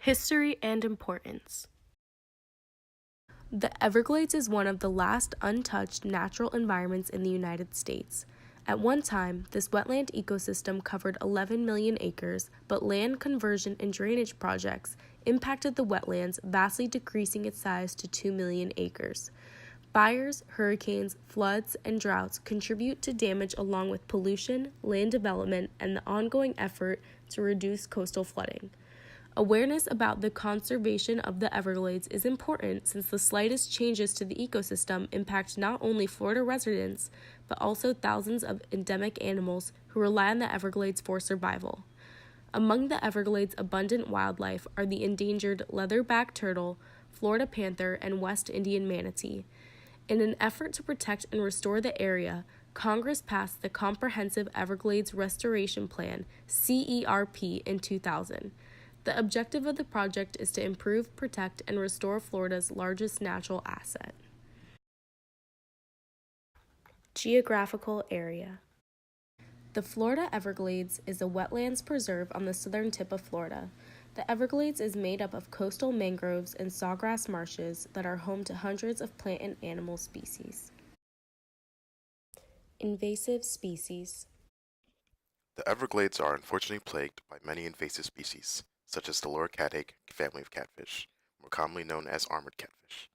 History and importance. The Everglades is one of the last untouched natural environments in the United States. At one time, this wetland ecosystem covered 11 million acres, but land conversion and drainage projects impacted the wetlands, vastly decreasing its size to 2 million acres. Fires, hurricanes, floods, and droughts contribute to damage along with pollution, land development, and the ongoing effort to reduce coastal flooding. Awareness about the conservation of the Everglades is important since the slightest changes to the ecosystem impact not only Florida residents, but also thousands of endemic animals who rely on the Everglades for survival. Among the Everglades' abundant wildlife are the endangered leatherback turtle, Florida panther, and West Indian manatee. In an effort to protect and restore the area, Congress passed the Comprehensive Everglades Restoration Plan, CERP, in 2000. The objective of the project is to improve, protect, and restore Florida's largest natural asset. Geographical area. The Florida Everglades is a wetlands preserve on the southern tip of Florida. The Everglades is made up of coastal mangroves and sawgrass marshes that are home to hundreds of plant and animal species. Invasive species. The Everglades are unfortunately plagued by many invasive species, such as the loricatidae family of catfish, more commonly known as armored catfish.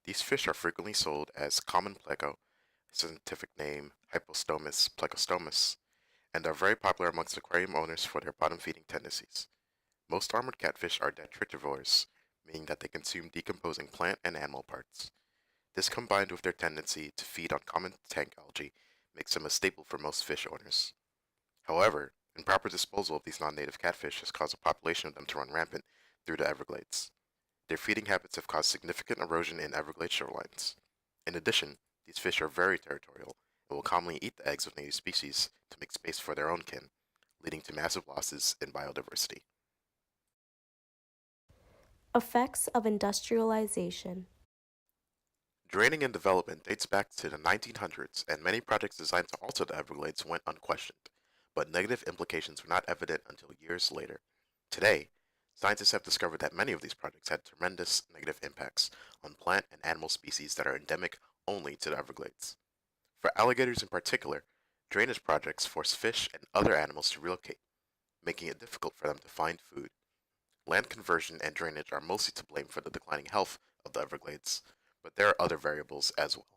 These fish are frequently sold as common pleco, scientific name Hypostomus plecostomus, and are very popular amongst aquarium owners for their bottom-feeding tendencies. Most armored catfish are detritivores, meaning that they consume decomposing plant and animal parts. This combined with their tendency to feed on common tank algae makes them a staple for most fish owners. However, improper disposal of these non-native catfish has caused a population of them to run rampant through the Everglades. Their feeding habits have caused significant erosion in Everglades shorelines. In addition, these fish are very territorial and will commonly eat the eggs of native species to make space for their own kin, leading to massive losses in biodiversity. Effects of industrialization. Draining and development dates back to the 1900s, and many projects designed to alter the Everglades went unquestioned, but negative implications were not evident until years later. Today, scientists have discovered that many of these projects had tremendous negative impacts on plant and animal species that are endemic only to the Everglades. For alligators in particular, drainage projects force fish and other animals to relocate, making it difficult for them to find food. Land conversion and drainage are mostly to blame for the declining health of the Everglades, but there are other variables as well.